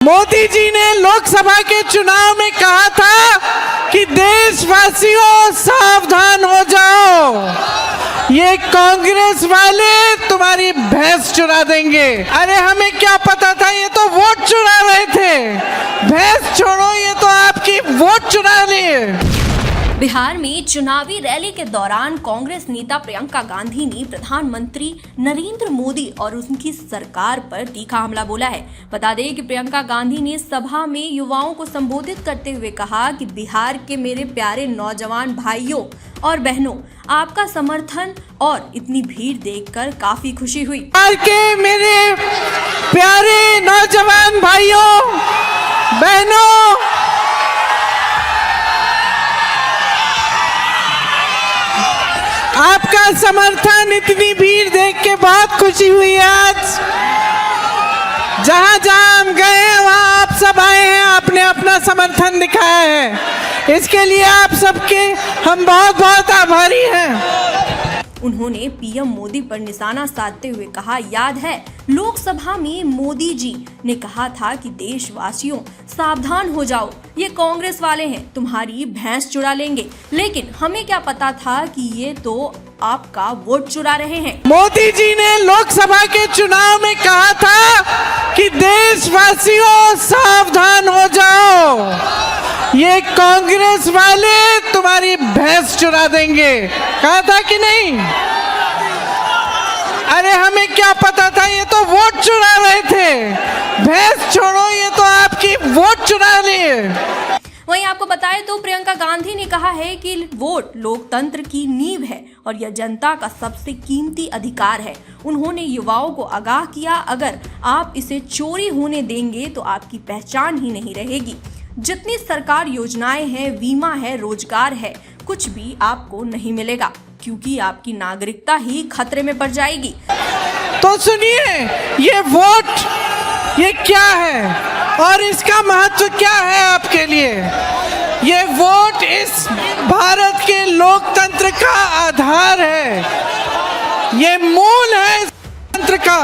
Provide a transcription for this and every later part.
मोदी जी ने लोकसभा के चुनाव में कहा था कि देशवासियों सावधान हो जाओ, ये कांग्रेस वाले तुम्हारी भैंस चुरा देंगे। अरे हमें क्या पता था, ये तो वोट चुरा रहे थे। भैंस छोड़ो, ये तो आपकी वोट चुरा लिए। बिहार में चुनावी रैली के दौरान कांग्रेस नेता प्रियंका गांधी ने प्रधानमंत्री नरेंद्र मोदी और उनकी सरकार पर तीखा हमला बोला है। बता दें कि प्रियंका गांधी ने सभा में युवाओं को संबोधित करते हुए कहा कि बिहार के मेरे प्यारे नौजवान भाइयों और बहनों, आपका समर्थन और इतनी भीड़ देखकर काफी खुशी हुई। बिहार के मेरे प्यारे नौजवान भाइयों बहनों, आपका समर्थन, इतनी भीड़ देख के बहुत खुशी हुई है। आज जहां जहां हम गए हैं वहां आप सब आए हैं, आपने अपना समर्थन दिखाया है। इसके लिए आप सबके हम बहुत बहुत आभारी हैं। उन्होंने पीएम मोदी पर निशाना साधते हुए कहा, याद है लोकसभा में मोदी जी ने कहा था कि देशवासियों सावधान हो जाओ, ये कांग्रेस वाले हैं, तुम्हारी भैंस चुरा लेंगे। लेकिन हमें क्या पता था कि ये तो आपका वोट चुरा रहे हैं। मोदी जी ने लोकसभा के चुनाव में कहा था कि देशवासियों सावधान हो जाओ, ये कांग्रेस वाले तुम्हारी भैंस चुरा देंगे। कहा था कि नहीं? अरे हमें क्या पता था, ये तो वोट चुरा रहे थे। भैंस छोड़ो, ये तो आपकी वोट चुरा लिए। वहीं आपको बताएं तो प्रियंका गांधी ने कहा है कि वोट लोकतंत्र की नींव है और यह जनता का सबसे कीमती अधिकार है। उन्होंने युवाओं को आगाह किया, अगर आप इसे चोरी होने देंगे तो आपकी पहचान ही नहीं रहेगी। जितनी सरकार योजनाएं हैं, बीमा है, रोजगार है, कुछ भी आपको नहीं मिलेगा क्योंकि आपकी नागरिकता ही खतरे में पड़ जाएगी। तो सुनिए, ये वोट ये क्या है और इसका महत्व क्या है आपके लिए? ये वोट इस भारत के लोकतंत्र का आधार है, ये मूल है इस तंत्र का।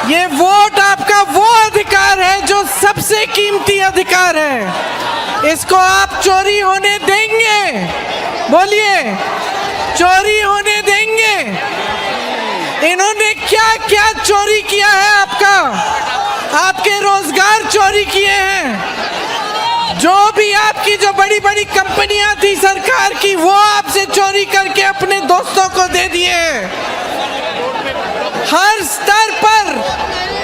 ये वोट आपका वो अधिकार है जो सबसे कीमती अधिकार है। इसको आप चोरी होने देंगे? बोलिए, चोरी होने देंगे? इन्होंने क्या क्या चोरी किया है आपका? आपके रोजगार चोरी किए हैं। जो भी आपकी जो बड़ी बड़ी कंपनियां थी सरकार की, वो आपसे चोरी करके अपने दोस्तों को दे दिए। हर स्तर पर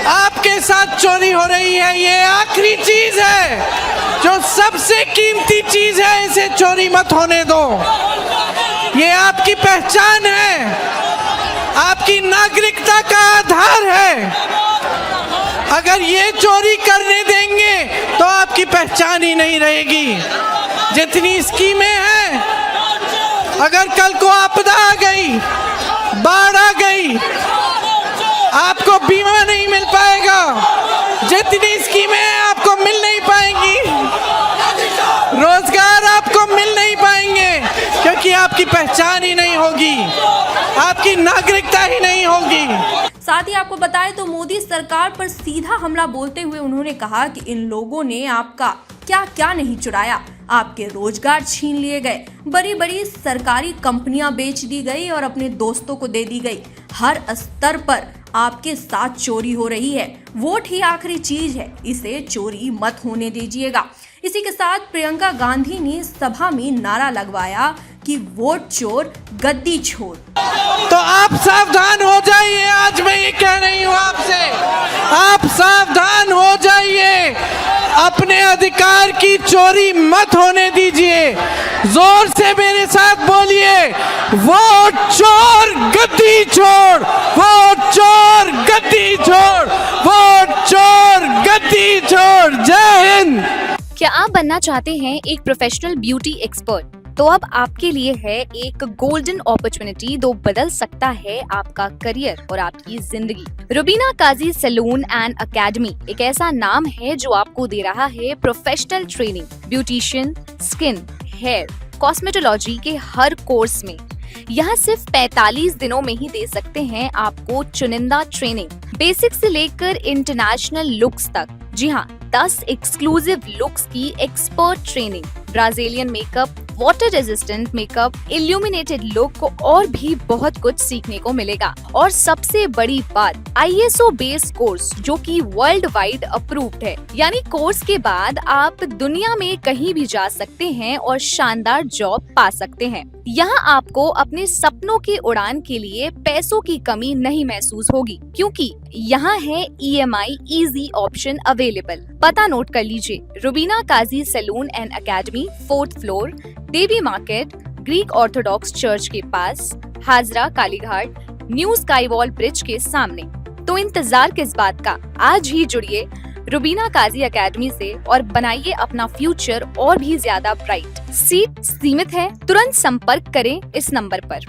आपके साथ चोरी हो रही है। ये आखिरी चीज है, जो सबसे कीमती चीज है, इसे चोरी मत होने दो। ये आपकी पहचान है, आपकी नागरिकता का आधार है। अगर ये चोरी करने देंगे तो आपकी पहचान ही नहीं रहेगी। जितनी स्कीमें हैं, अगर कल को आपदा आ गई, बाढ़ आ गई, आपको बीमा नहीं मिल पाएगा। जितनी स्कीमें हैं आपको मिल नहीं पाएंगी, रोजगार आपको मिल नहीं पाएंगे क्योंकि आपकी पहचान ही नहीं होगी, आपकी नागरिकता ही नहीं होगी। साथ ही आपको बताएं तो मोदी सरकार पर सीधा हमला बोलते हुए उन्होंने कहा कि इन लोगों ने आपका क्या क्या नहीं चुराया। आपके रोजगार छीन लिए गए, बड़ी बड़ी सरकारी कंपनियां बेच दी गई और अपने दोस्तों को दे दी गई। हर स्तर पर आपके साथ चोरी हो रही है। वोट ही आखिरी चीज है, इसे चोरी मत होने दीजिएगा। इसी के साथ प्रियंका गांधी ने सभा में नारा लगवाया कि वोट चोर गद्दी छोड़। तो आप सावधान हो जाइए, आज मैं ये कह रही हूँ आपसे, आप सावधान हो जाइए। अपने अधिकार की चोरी मत होने दीजिए। जोर से मेरे साथ बोलिए, वोट चोर गद्दी छोड़, वोट चोर गद्दी छोड़, वोट चोर गद्दी छोड़। जय हिंद। क्या आप बनना चाहते हैं एक प्रोफेशनल ब्यूटी एक्सपर्ट? तो अब आपके लिए है एक गोल्डन अपॉर्चुनिटी जो बदल सकता है आपका करियर और आपकी जिंदगी। Rubina Kazi salon and academy एक ऐसा नाम है जो आपको दे रहा है professional training, beautician, skin, hair, cosmetology के हर कोर्स में। यहाँ सिर्फ 45 दिनों में ही दे सकते हैं आपको चुनिंदा ट्रेनिंग, बेसिक से लेकर इंटरनेशनल लुक्स तक, जी हाँ, 10 एक्सक्लूसिव लुक्स की expert training, Brazilian makeup, water resistant makeup, illuminated look और भी बहुत कुछ सीखने को मिलेगा। और सबसे बड़ी बात, ISO बेस्ड कोर्स जो कि वर्ल्ड वाइड अप्रूव्ड है, यानी कोर्स के बाद आप दुनिया में कहीं भी जा सकते हैं और शानदार जॉब पा सकते हैं। यहाँ आपको अपने सपनों की उड़ान के लिए पैसों की कमी नहीं महसूस होगी, क्योंकि यहाँ है EMI इजी ऑप्शन अवेलेबल। पता नोट कर लीजिए, Rubina Kazi salon and academy, 4th floor, Devi market, Greek Orthodox church के पास, Hazra Kalighat, new sky wall bridge के सामने। तो इंतजार किस बात का, आज ही जुड़िए रुबीना काजी एकेडमी से और बनाइए अपना फ्यूचर और भी ज्यादा ब्राइट। सीट सीमित है, तुरंत संपर्क करें इस नंबर पर।